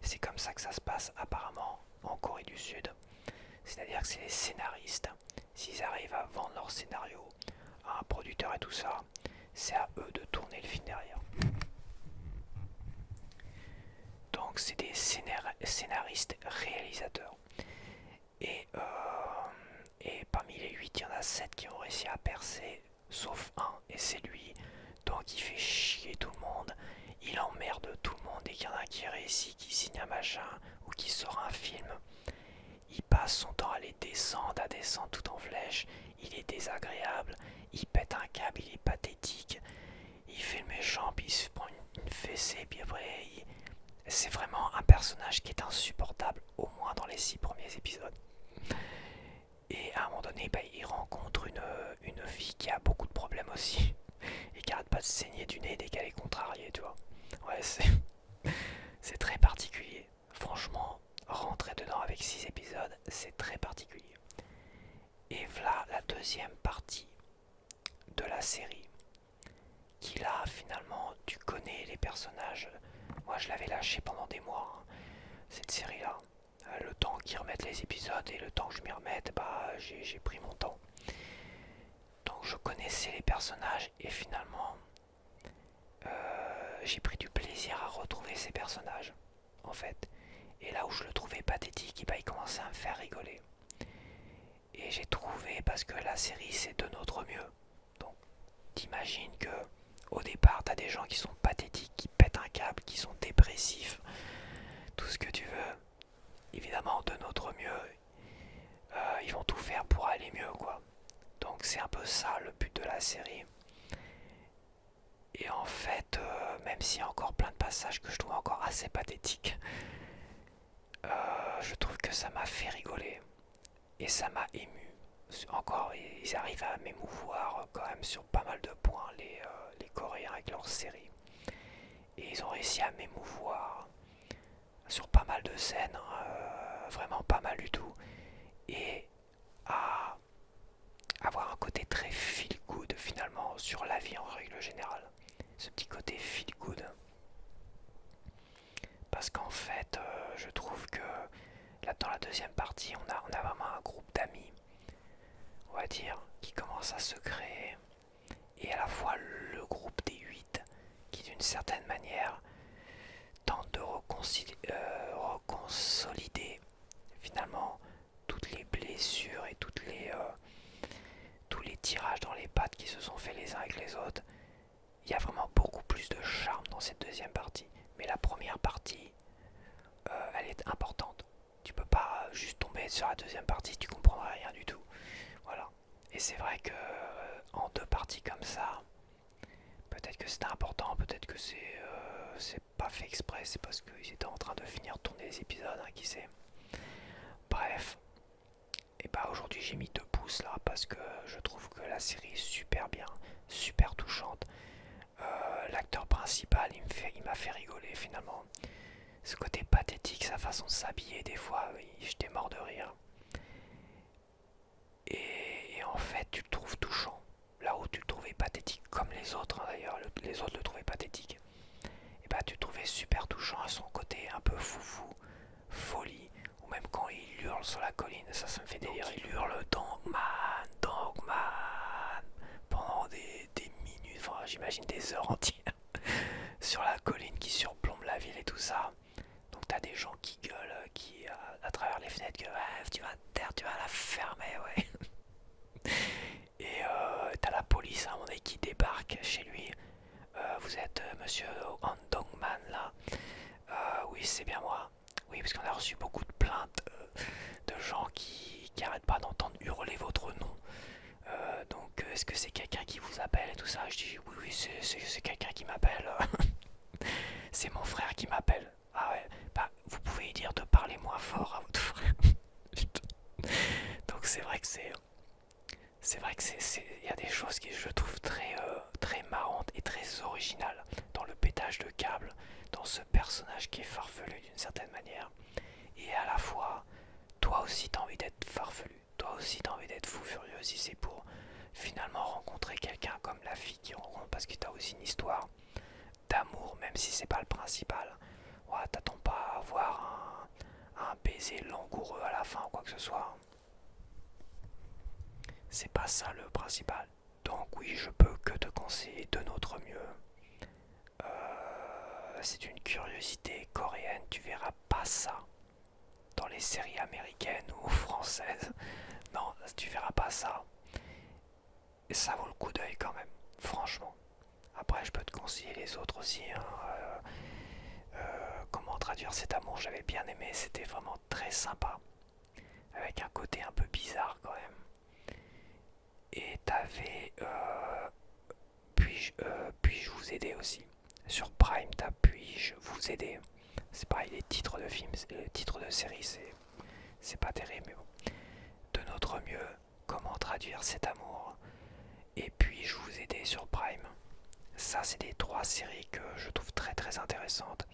C'est comme ça que ça se passe apparemment en Corée du Sud. C'est-à-dire que c'est les scénaristes, s'ils arrivent à vendre leur scénario à un producteur et tout ça, c'est à eux de tourner le film derrière. Donc c'est des scénaristes réalisateurs. Et parmi les 8, il y en a 7 qui ont réussi à percer, sauf un, et c'est lui. Donc il fait chier tout le monde, il emmerde tout le monde, et qu'il y en a un qui réussit, qui signe un machin, ou qui sort un film. Il passe son temps à descendre tout en flèche, il est désagréable, il pète un câble, il est pathétique, il fait le méchant, puis il se prend une fessée, puis après, c'est vraiment un personnage qui est insupportable, au moins dans les 6 premiers épisodes. Et à un moment donné, il rencontre une fille qui a beaucoup de problèmes aussi, et qui arrête pas de saigner du nez dès qu'elle est contrariée, tu vois. Ouais, c'est très particulier. Franchement, rentrer dedans avec 6 épisodes, c'est très particulier. Et voilà la deuxième partie de la série. Qui là, finalement, tu connais les personnages. Moi, je l'avais lâché pendant des mois, hein, cette série-là. Le temps qu'ils remettent les épisodes et le temps que je m'y remette, j'ai pris mon temps. Donc je connaissais les personnages et finalement, j'ai pris du plaisir à retrouver ces personnages, en fait. Et là où je le trouvais pathétique, il commençait à me faire rigoler. Et j'ai trouvé, parce que la série c'est de notre mieux. Donc t'imagines que au départ t'as des gens qui sont pathétiques, qui pètent un câble, qui sont dépressifs, tout ce que tu veux. Évidemment de notre mieux, ils vont tout faire pour aller mieux, quoi. Donc c'est un peu ça le but de la série. Et en fait, même s'il y a encore plein de passages que je trouve encore assez pathétiques, je trouve que ça m'a fait rigoler et ça m'a ému. Encore, ils arrivent à m'émouvoir quand même sur pas mal de points, les Coréens avec leurs séries. Et ils ont réussi à m'émouvoir sur pas mal de scènes, vraiment pas mal du tout. Et à avoir un côté très feel good finalement sur la vie en règle générale. Ce petit côté feel good. Parce qu'en fait, je trouve que là dans la deuxième partie, on a vraiment un groupe d'amis, on va dire, qui commence à se créer. Et à la fois le groupe des 8 qui d'une certaine manière tente de reconsolider finalement toutes les blessures et tous les tirages dans les pattes qui se sont faits les uns avec les autres. Il y a vraiment beaucoup plus de charme dans cette deuxième partie. Mais la première partie, elle est importante. Tu peux pas juste tomber sur la deuxième partie, tu comprendras rien du tout. Voilà. Et c'est vrai que en 2 parties comme ça, peut-être que c'était important, peut-être que c'est pas fait exprès, c'est parce qu'ils étaient en train de finir de tourner les épisodes, hein, qui sait. Bref. Et aujourd'hui j'ai mis 2 pouces là parce que je trouve que la série est super bien, super touchante. L'acteur principal, il m'a fait rigoler finalement. Ce côté pathétique, sa façon de s'habiller, des fois, j'étais mort de rire. Et en fait, tu le trouves touchant. Là où tu le trouvais pathétique, comme les autres, hein, d'ailleurs, les autres le trouvaient pathétique. Et tu le trouvais super touchant à son côté un peu foufou, folie. Ou même quand il hurle sur la colline, ça me fait délire. Il hurle Dogman, Dogman pendant des minutes, enfin, j'imagine des heures entières. Sur la colline qui surplombe la ville et tout ça. Donc t'as des gens qui gueulent, qui à travers les fenêtres que tu vas te taire, tu vas la fermer, ouais. Et t'as la police à un moment donné qui débarque chez lui. Vous êtes monsieur Han Dongman là? Oui, c'est bien moi. Oui, parce qu'on a reçu beaucoup de plaintes de gens qui arrêtent est-ce que c'est quelqu'un qui vous appelle et tout ça. Je dis oui, oui, c'est quelqu'un qui m'appelle. C'est mon frère qui m'appelle. Ah ouais, bah vous pouvez lui dire de parler moins fort à votre frère. Donc c'est vrai que il y a des choses qui je trouve très marrantes et très originales dans le pétage de câble, dans ce personnage qui est farfelu d'une certaine manière. Et à la fois, toi aussi t'as envie d'être farfelu, toi aussi t'as envie d'être fou furieux si c'est pour finalement rencontrer quelqu'un comme la fille qui rencontre, parce que t'as aussi une histoire d'amour, même si c'est pas le principal. Ouais, t'attends pas à avoir un baiser langoureux à la fin ou quoi que ce soit. C'est pas ça le principal. Donc oui, je peux que te conseiller de notre mieux. C'est une curiosité coréenne, tu verras pas ça dans les séries américaines ou françaises. Non, tu verras pas ça. Et ça vaut le coup d'œil quand même, franchement. Après, je peux te conseiller les autres aussi. Hein. Comment traduire cet amour, j'avais bien aimé, c'était vraiment très sympa. Avec un côté un peu bizarre quand même. Et t'avais puis-je vous aider aussi. Sur Prime, t'as puis-je vous aider. C'est pareil, les titres de films, les titres de séries, c'est pas terrible, mais bon. De notre mieux, comment traduire cet amour. Et puis-je vous aider sur Prime. Ça, c'est des trois séries que je trouve très très intéressantes.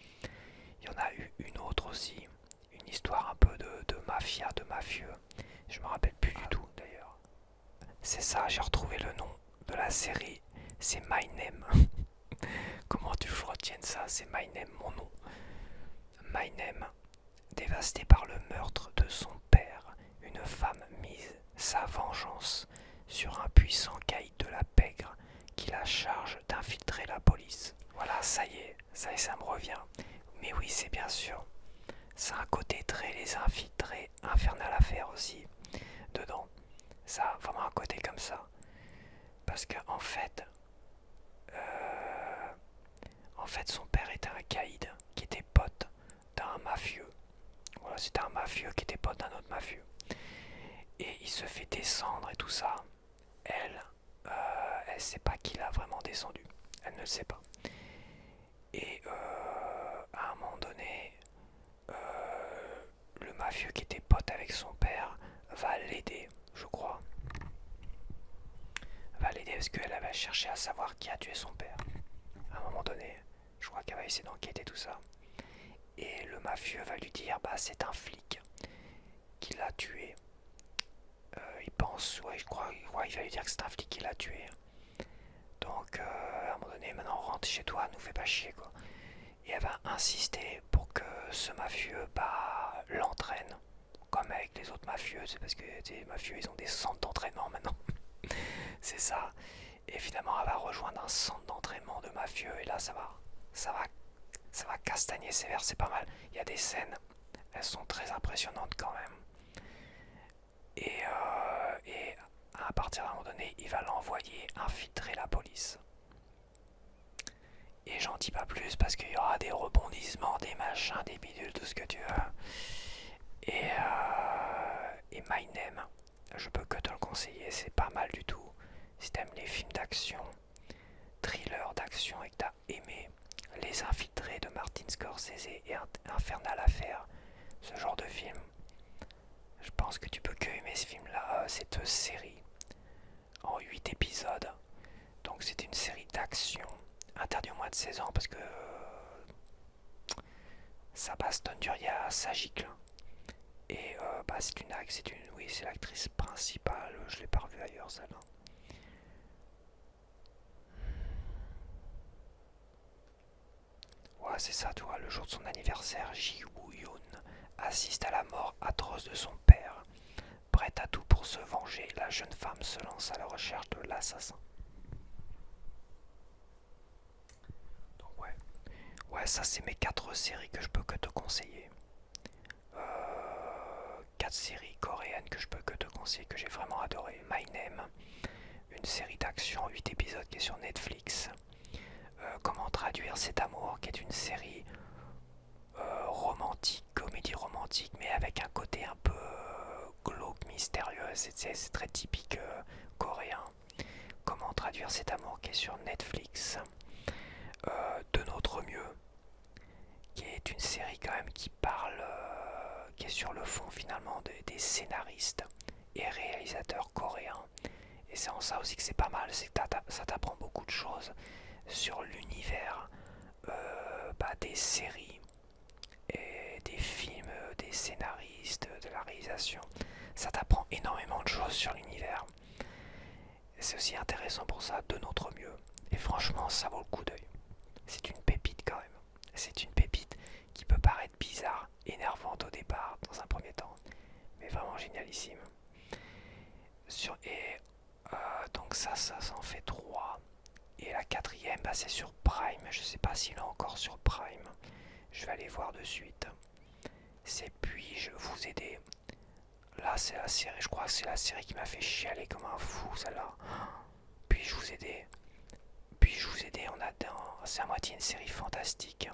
Il y en a eu une autre aussi, une histoire un peu de mafia, de mafieux. Je me rappelle plus du tout d'ailleurs. C'est ça, j'ai retrouvé le nom de la série. C'est My Name. Comment tu retiennes ça? C'est My Name, mon nom. My Name, dévastée par le meurtre de son père, une femme mise sa vengeance sur un puissant caïd de la pègre qui la charge d'infiltrer la police. Voilà, ça y est, ça me revient. Mais oui, c'est bien sûr. Ça a un côté très les infiltrés, infernal à faire aussi, dedans. Ça a vraiment un côté comme ça. Parce que en fait, son père était un caïd qui était pote d'un mafieux. Voilà, c'était un mafieux qui était pote d'un autre mafieux. Et il se fait descendre et tout ça. Elle, elle sait pas qui l'a vraiment descendu. Elle ne le sait pas. Et à un moment donné, le mafieux qui était pote avec son père va l'aider, je crois. Va l'aider parce qu'elle va chercher à savoir qui a tué son père. À un moment donné, je crois qu'elle va essayer d'enquêter tout ça. Et le mafieux va lui dire, bah c'est un flic qui l'a tué. Il pense, ouais, je crois, ouais, il va lui dire que c'est un flic qui l'a tué. Donc, à un moment donné, maintenant rentre chez toi, nous fais pas chier quoi. Et elle va insister pour que ce mafieux bah, l'entraîne, comme avec les autres mafieux, c'est parce que les mafieux ils ont des centres d'entraînement maintenant. C'est ça. Et finalement elle va rejoindre un centre d'entraînement de mafieux et là ça va, ça va castagner sévère, c'est pas mal. Il y a des scènes, elles sont très impressionnantes quand même. Et à partir d'un moment donné, il va l'envoyer infiltrer la police. Et j'en dis pas plus parce qu'il y aura des rebondissements, des machins, des bidules, tout ce que tu veux. Et My Name, je peux que te le conseiller, c'est pas mal du tout. Si t'aimes les films d'action, thrillers d'action et que t'as aimé Les Infiltrés de Martin Scorsese et Infernal Affair, ce genre de film, je pense que tu peux que aimer ce film-là, cette série en 8 épisodes. Donc c'est une série d'action, interdit au moins de 16 ans parce que ça bastonne du rien, ça gicle. Et bah oui, c'est l'actrice principale, je l'ai pas revue ailleurs celle-là. Ouais, c'est ça, tu vois, le jour de son anniversaire, Ji Woo-yoon assiste à la mort atroce de son père. Prête à tout pour se venger, la jeune femme se lance à la recherche de l'assassin. Donc ouais, ça c'est mes 4 séries que je peux que te conseiller. 4 séries coréennes que je peux que te conseiller, que j'ai vraiment adoré. My Name, une série d'action, 8 épisodes qui est sur Netflix. Comment traduire cet amour, qui est une série romantique, comédie romantique, mais avec un côté un peu glauque, mystérieux. C'est très typique coréen. dire cet amour qui est sur Netflix. De notre mieux, qui est une série quand même qui parle, qui est sur le fond finalement des scénaristes et réalisateurs coréens. Et c'est en ça aussi que c'est pas mal, c'est que ça t'apprend beaucoup de choses sur l'univers des séries et des films, des scénaristes, de la réalisation. Ça t'apprend énormément de choses sur l'univers. C'est aussi intéressant pour ça, de notre mieux. Et franchement, ça vaut le coup d'œil. C'est une pépite quand même. C'est une pépite qui peut paraître bizarre, énervante au départ, dans un premier temps, mais vraiment génialissime. Donc ça en fait 3. Et la quatrième, c'est sur Prime. Je sais pas s'il est encore sur Prime. Je vais aller voir de suite. C'est Puis-je vous aider? Là, c'est la série, je crois que c'est la série qui m'a fait chialer comme un fou, celle-là. Puis-je vous aider? Puis-je vous aider? C'est à moitié une série fantastique.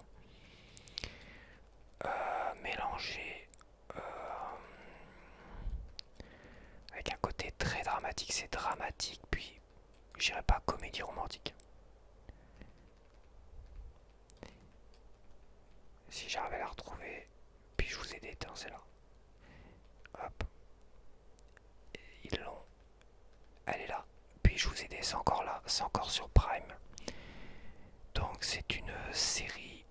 Mélangée avec un côté très dramatique. C'est dramatique, puis je dirais pas comédie romantique. Si j'arrive à la retrouver, puis je vous aider, c'est là. Hop. Ils l'ont. Elle est là. Puis je vous aider, c'est encore là. C'est encore sur Prime. Donc c'est une série.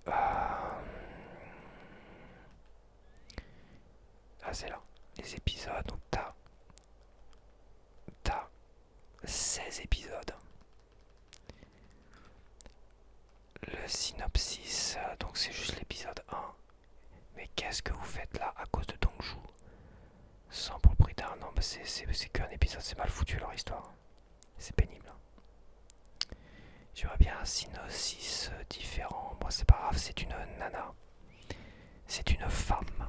C'est là. Les épisodes. Donc t'as 16 épisodes. Le synopsis, donc c'est juste l'épisode 1. Mais qu'est-ce que vous faites là à cause de Dongju? Sans pour le prix d'un. Non, c'est qu'un épisode, c'est mal foutu leur histoire. C'est pénible. J'aimerais bien un synopsis différent. Moi, c'est pas grave, c'est une nana. C'est une femme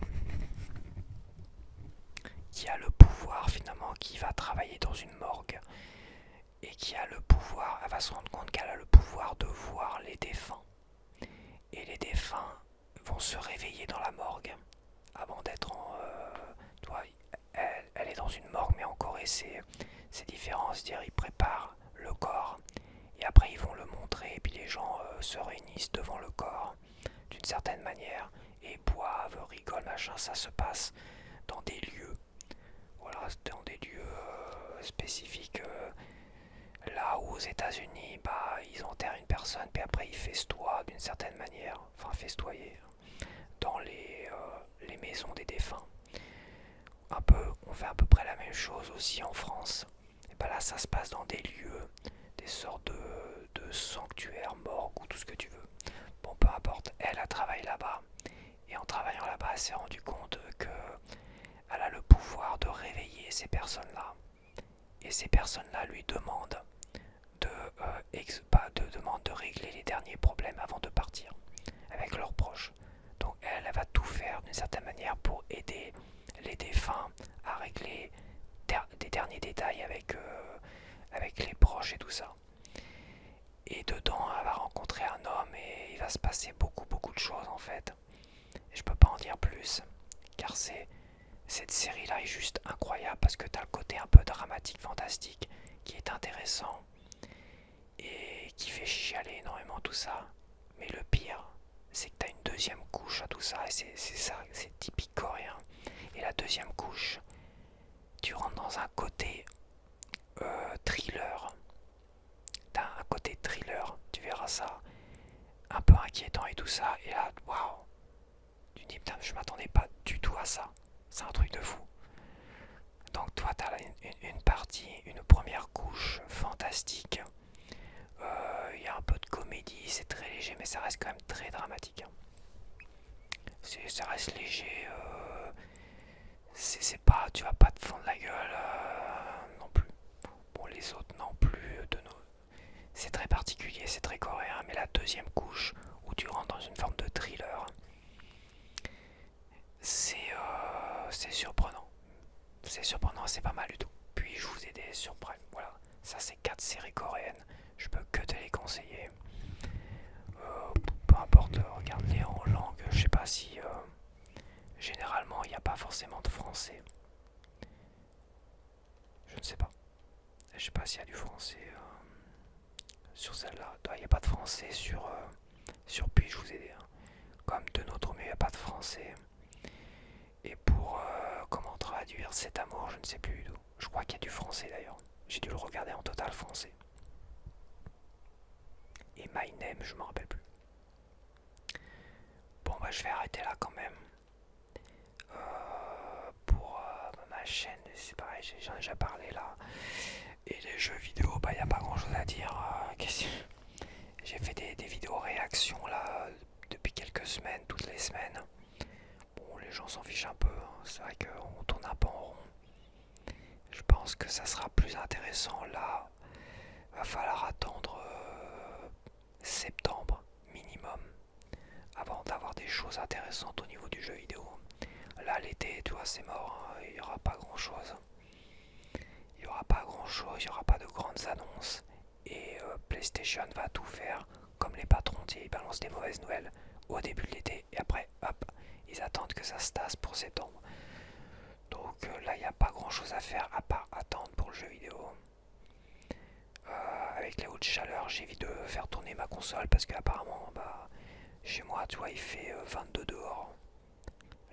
qui a le pouvoir finalement, qui va travailler dans une morgue. Et qui a le pouvoir, elle va se rendre compte qu'elle a le pouvoir de voir les défunts. Et les défunts vont se réveiller dans la morgue avant d'être en. Elle est dans une morgue, mais en Corée c'est différent. C'est-à-dire, ils préparent le corps et après ils vont le montrer. Et puis les gens se réunissent devant le corps d'une certaine manière et boivent, rigolent, machin. Ça se passe dans des lieux. Voilà, dans des lieux spécifiques. Là où aux États-Unis, ils enterrent une personne, puis après ils festoient d'une certaine manière, enfin festoyer, dans les maisons des défunts. On fait à peu près la même chose aussi en France. Et là, ça se passe dans des lieux, des sortes de sanctuaires, morgues ou tout ce que tu veux. Bon, peu importe, elle a travaillé là-bas. Et en travaillant là-bas, elle s'est rendue compte qu'elle a le pouvoir de réveiller ces personnes-là. Et ces personnes-là lui demandent de régler les derniers problèmes avant de partir avec leurs proches. Donc elle va tout faire d'une certaine manière pour aider les défunts à régler des derniers détails avec les proches et tout ça. Et dedans, elle va rencontrer un homme et il va se passer beaucoup de choses en fait. Et je peux pas en dire plus, car cette série-là est juste incroyable parce que t'as le côté un peu dramatique, fantastique, qui est intéressant et qui fait chialer énormément tout ça. Mais le pire, c'est que t'as une deuxième couche à tout ça, et c'est ça, c'est typique coréen. Et la deuxième couche, tu rentres dans un côté thriller. T'as un côté thriller, tu verras ça, un peu inquiétant et tout ça, et là, waouh, tu dis putain, je m'attendais pas du tout à ça, c'est un truc de fou. Donc toi, t'as une partie, une première couche fantastique. Il y a un peu de comédie, c'est très léger, mais ça reste quand même très dramatique. Ça reste léger. C'est pas, tu vas pas te fendre la gueule non plus. Bon, les autres non plus. C'est très particulier, c'est très coréen, mais la deuxième couche où tu rentres dans une forme de thriller, c'est surprenant. C'est surprenant, c'est pas mal du tout. Puis je vous ai des sur Prime. Voilà, ça c'est 4 séries coréennes. Je peux que te les conseiller. Peu importe, regarde-les en langue. Je sais pas si généralement il n'y a pas forcément de français. Je ne sais pas. Je sais pas s'il y a du français. sur celle-là. Il n'y a pas de français sur puis-je vous aider, hein. Comme de notre mieux, il n'y a pas de français. Et pour comment traduire cet amour, je ne sais plus du tout. Je crois qu'il y a du français d'ailleurs. J'ai dû le regarder en total français. Et My Name, je m'en rappelle plus. Bon bah je vais arrêter là quand même. Pour ma chaîne, c'est pareil, j'en ai déjà parlé là. Et les jeux vidéo, bah y a pas grand chose à dire. J'ai fait des vidéos réactions là depuis quelques semaines, toutes les semaines. Bon, les gens s'en fichent un peu, hein. C'est vrai qu'on tourne un peu en rond. Je pense que ça sera plus intéressant là. Va falloir attendre septembre minimum avant d'avoir des choses intéressantes au niveau du jeu vidéo. Là, l'été, tu vois, c'est mort, hein. Il n'y aura pas grand chose. Il n'y aura pas grand chose, il n'y aura pas de grandes annonces. Et PlayStation va tout faire comme les patrons, ils balancent des mauvaises nouvelles au début de l'été et après, hop, ils attendent que ça se tasse pour septembre. Donc là, il n'y a pas grand chose à faire à part attendre pour le jeu vidéo. Avec les hautes chaleurs, j'évite de faire tourner ma console parce qu'apparemment, bah, chez moi, tu vois, il fait 22 dehors.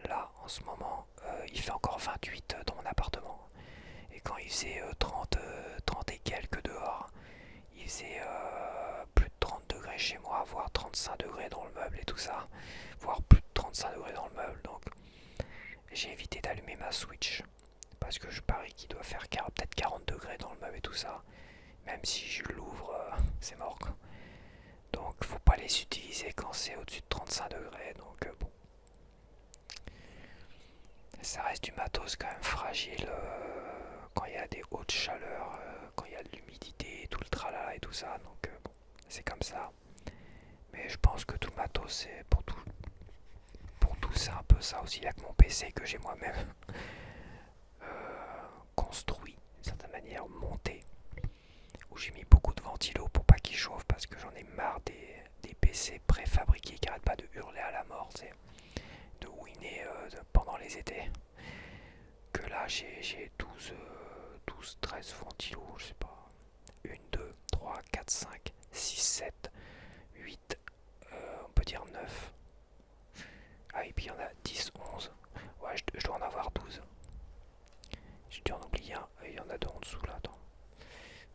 Là, en ce moment, il fait encore 28 dans mon appartement. Et quand il faisait 30 et quelques dehors, il faisait plus de 30 degrés chez moi, voire 35 degrés dans le meuble et tout ça. Voire plus de 35 degrés dans le meuble. Donc, j'ai évité d'allumer ma Switch. Parce que je parie qu'il doit faire peut-être 40 degrés dans le meuble et tout ça. Même si je l'ouvre, c'est mort quoi. Donc faut pas les utiliser quand c'est au-dessus de 35 degrés. Donc bon. Ça reste du matos quand même fragile quand il y a des hautes chaleurs, quand il y a de l'humidité, tout le tralala et tout ça. Donc bon, c'est comme ça. Mais je pense que tout le matos c'est pour tout. Pour tout c'est un peu ça aussi. Il y a que mon PC que j'ai moi-même construit d'une certaine manière, monté. Où j'ai mis beaucoup de ventilo pour pas qu'il chauffe parce que j'en ai marre des PC préfabriqués qui arrêtent pas de hurler à la mort, de ouiner pendant les étés. Que là j'ai 13 ventilos, je sais pas. 1, 2, 3, 4, 5, 6, 7, 8, on peut dire 9. Ah et puis il y en a 10, 11. Ouais, je dois en avoir 12. J'ai dû en oublier un. Il y en a deux en dessous là, attends.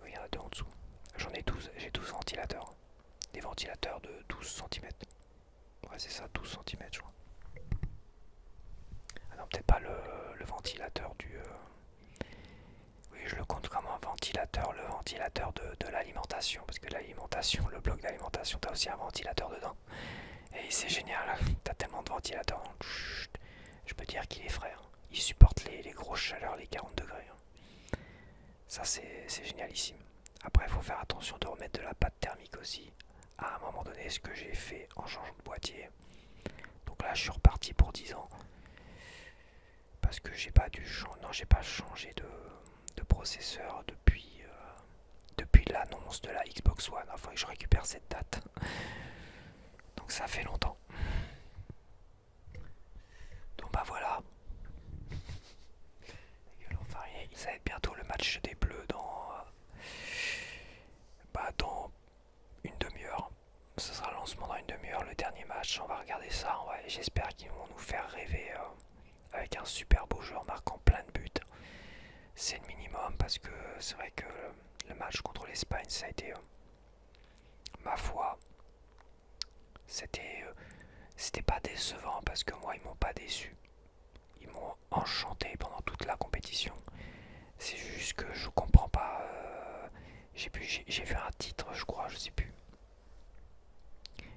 Oui, il y en a deux en dessous. J'en ai 12, j'ai 12 ventilateurs. Des ventilateurs de 12 centimètres. Ouais, c'est ça, 12 centimètres, je crois. Ah non, peut-être pas le ventilateur du... Oui, je le compte comme un ventilateur, le ventilateur de l'alimentation. Parce que l'alimentation, le bloc d'alimentation, t'as aussi un ventilateur dedans. Et c'est génial, t'as tellement de ventilateurs. Je peux dire qu'il est frais, hein. Il supporte les grosses chaleurs, les 40 degrés, hein. Ça, c'est génialissime. Après, il faut faire attention de remettre de la pâte thermique aussi. À un moment donné, ce que j'ai fait en changeant de boîtier. Donc là, je suis reparti pour 10 ans. Parce que j'ai pas dû changer. Non, j'ai pas changé de processeur depuis l'annonce de la Xbox One. Il faut que je récupère cette date. Donc ça fait longtemps. Donc bah voilà. Ça va être bientôt le match des Bleus dans une demi-heure. Ce sera le lancement dans une demi-heure, le dernier match. On va regarder ça. Ouais, j'espère qu'ils vont nous faire rêver avec un super beau jeu en marquant plein de buts. C'est le minimum parce que c'est vrai que le match contre l'Espagne, ça a été, ma foi, c'était pas décevant parce que moi, ils m'ont pas déçu. Ils m'ont enchanté pendant toute la compétition. C'est juste que je comprends pas. J'ai vu un titre, je crois, je sais plus.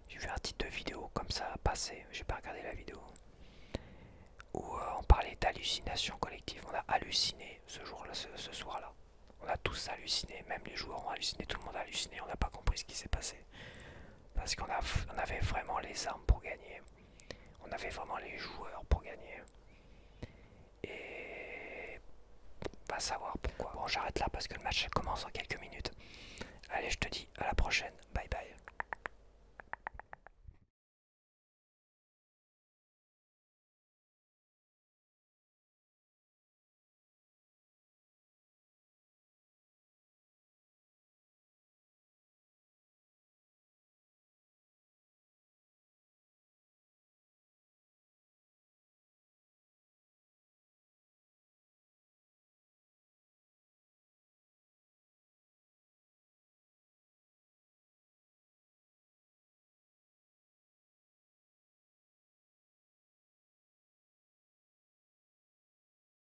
J'ai vu un titre de vidéo comme ça passer. J'ai pas regardé la vidéo. Où on parlait d'hallucination collective. On a halluciné ce jour-là, ce soir-là. On a tous halluciné, même les joueurs ont halluciné, tout le monde a halluciné. On n'a pas compris ce qui s'est passé. Parce qu'on avait vraiment les armes pour gagner. On avait vraiment les joueurs pour gagner. Et va savoir pourquoi. Bon, j'arrête là parce que le match commence en quelques minutes. Allez, je te dis à la prochaine. Bye bye.